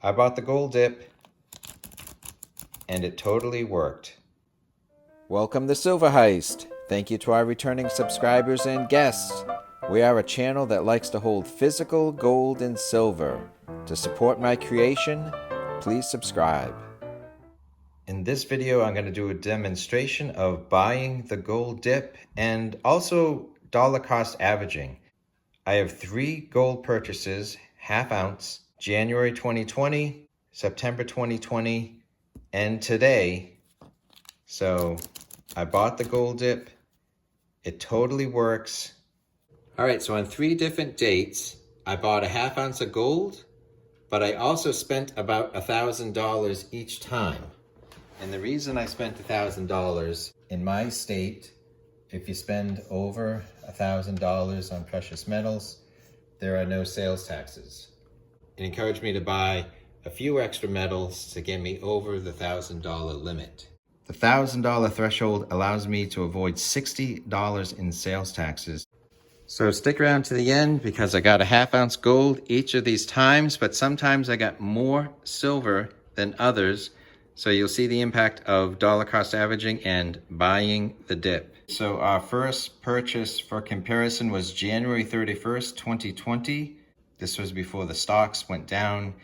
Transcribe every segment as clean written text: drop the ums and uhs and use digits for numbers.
I bought the gold dip and it totally worked. Welcome to Silver Heist. Thank you to our returning subscribers and guests. We are a channel that likes to hold physical gold and silver. To support my creation, please subscribe. In this video, I'm going to do a demonstration of buying the gold dip and also dollar cost averaging. I have 3 gold purchases, half ounce, January 2020, September 2020, and today. So I bought the gold dip. It totally works. All right, so on 3 different dates, I bought a half ounce of gold, but I also spent about $1,000 each time. And the reason I spent $1,000 in my state, if you spend over $1,000 on precious metals, there are no sales taxes. It encouraged me to buy a few extra metals to get me over the $1,000 limit. The $1,000 threshold allows me to avoid $60 in sales taxes. So stick around to the end because I got a half ounce gold each of these times, but sometimes I got more silver than others. So you'll see the impact of dollar cost averaging and buying the dip. So our first purchase for comparison was January 31st, 2020. This was before the stocks went down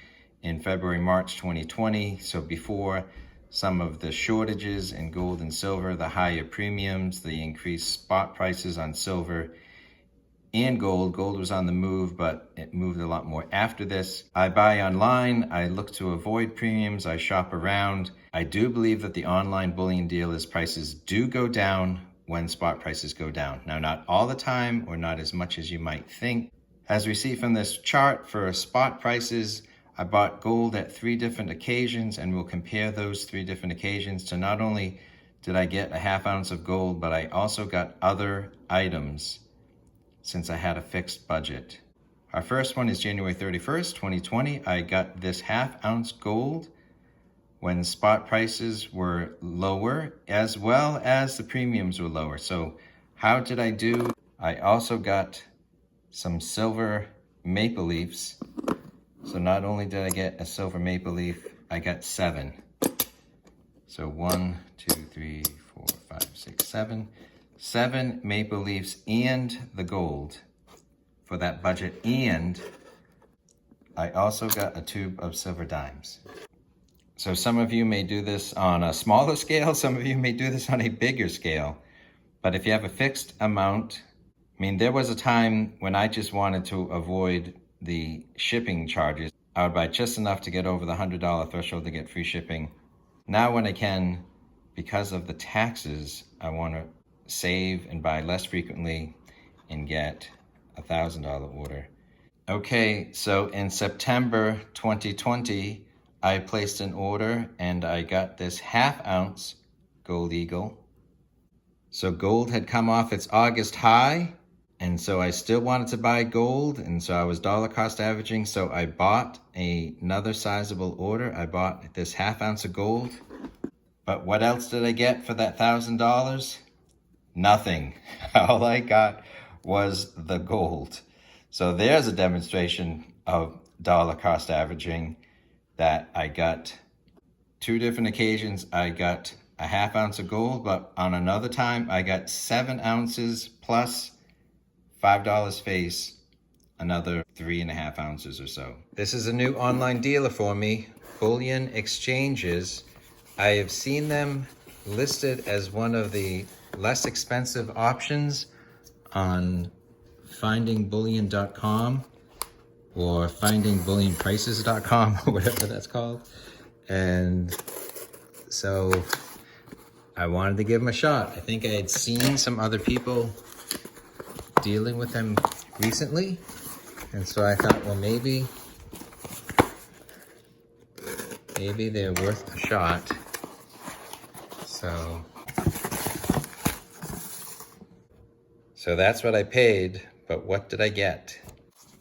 in February, March 2020. So before some of the shortages in gold and silver, the higher premiums, the increased spot prices on silver and gold. Gold was on the move, but it moved a lot more after this. I buy online. I look to avoid premiums. I shop around. I do believe that the online bullion dealers' prices do go down when spot prices go down. Now, not all the time or not as much as you might think. As we see from this chart for spot prices, I bought gold at 3 different occasions, and we'll compare those 3 different occasions to not only did I get a half ounce of gold, but I also got other items since I had a fixed budget. Our first one is January 31st, 2020. I got this half ounce gold when spot prices were lower, as well as the premiums were lower. So how did I do? I also got some silver maple leafs. So not only did I get a silver maple leaf, I got 7. So 1, 2, 3, 4, 5, 6, 7. 7 maple leafs and the gold for that budget. And I also got a tube of silver dimes. So some of you may do this on a smaller scale. Some of you may do this on a bigger scale. But if you have a fixed amount, there was a time when I just wanted to avoid the shipping charges. I would buy just enough to get over the $100 threshold to get free shipping. Now when I can, because of the taxes, I want to save and buy less frequently and get a $1,000 order. Okay, so in September 2020, I placed an order and I got this half ounce gold eagle. So gold had come off its August high, and so I still wanted to buy gold, and so I was dollar cost averaging, so I bought another sizable order. I bought this half ounce of gold. But what else did I get for that $1,000? Nothing. All I got was the gold. So there's a demonstration of dollar cost averaging that I got 2 different occasions. I got a half ounce of gold, but on another time I got 7 ounces plus $5 face, another 3.5 ounces or so. This is a new online dealer for me, Bullion Exchanges. I have seen them listed as one of the less expensive options on findingbullion.com or findingbullionprices.com or whatever that's called. And so I wanted to give them a shot. I think I had seen some other people dealing with them recently. And so I thought, well, maybe they're worth a shot. So that's what I paid, but what did I get?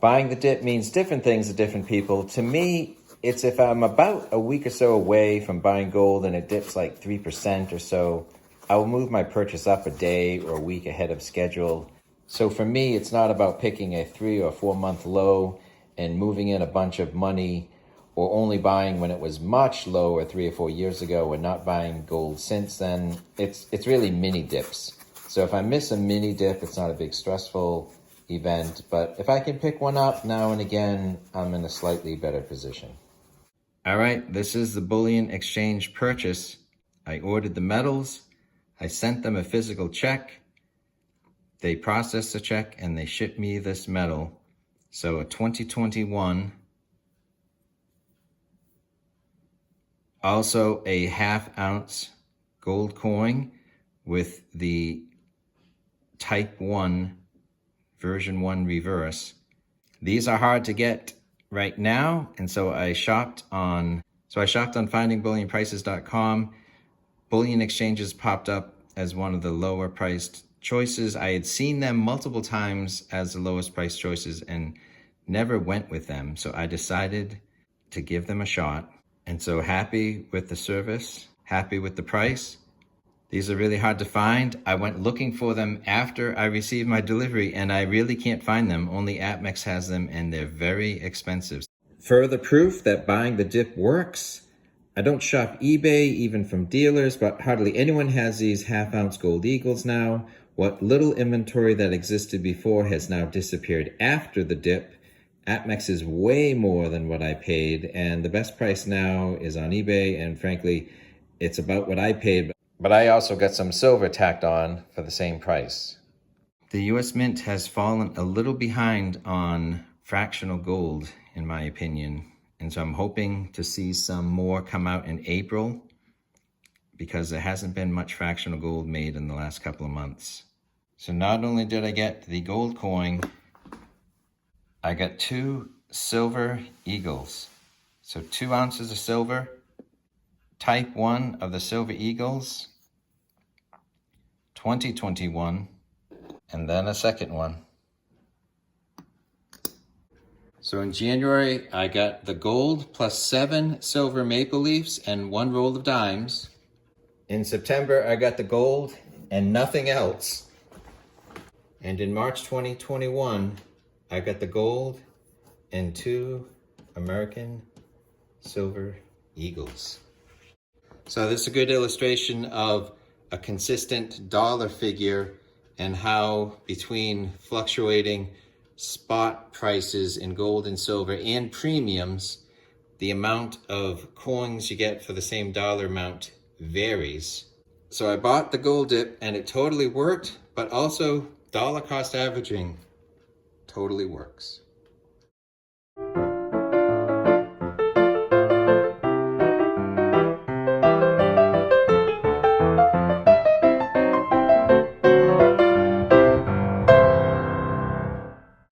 Buying the dip means different things to different people. To me, it's if I'm about a week or so away from buying gold and it dips like 3% or so, I will move my purchase up a day or a week ahead of schedule. So for me, it's not about picking a 3 or 4 month low and moving in a bunch of money or only buying when it was much lower 3 or 4 years ago and not buying gold since then, it's really mini dips. So if I miss a mini dip, it's not a big stressful event, but if I can pick one up now and again, I'm in a slightly better position. All right, this is the bullion exchange purchase. I ordered the metals, I sent them a physical check, they processed the check, and they shipped me this metal. So a 2021, also a 1/2 ounce gold coin with the Type 1 version 1 reverse. These are hard to get right now, and so I shopped on findingbullionprices.com. Bullion exchanges popped up as one of the lower priced choices. I had seen them multiple times as the lowest priced choices and never went with them, so I decided to give them a shot. And so happy with the service, happy with the price. These are really hard to find. I went looking for them after I received my delivery, and I really can't find them. Only APMEX has them, and they're very expensive. Further proof that buying the dip works. I don't shop eBay, even from dealers, but hardly anyone has these 1/2 ounce gold eagles now. What little inventory that existed before has now disappeared after the dip. APMEX is way more than what I paid, and the best price now is on eBay, and frankly, it's about what I paid. But I also got some silver tacked on for the same price. The US Mint has fallen a little behind on fractional gold, in my opinion. And so I'm hoping to see some more come out in April, because there hasn't been much fractional gold made in the last couple of months. So not only did I get the gold coin, I got 2 silver eagles. So 2 ounces of silver, Type 1 of the Silver Eagles, 2021, and then a second one. So in January, I got the gold plus 7 silver maple leafs and 1 roll of dimes. In September, I got the gold and nothing else. And in March 2021, I got the gold and 2 American Silver Eagles. So this is a good illustration of a consistent dollar figure and how between fluctuating spot prices in gold and silver and premiums, the amount of coins you get for the same dollar amount varies. So I bought the gold dip and it totally worked, but also dollar cost averaging totally works.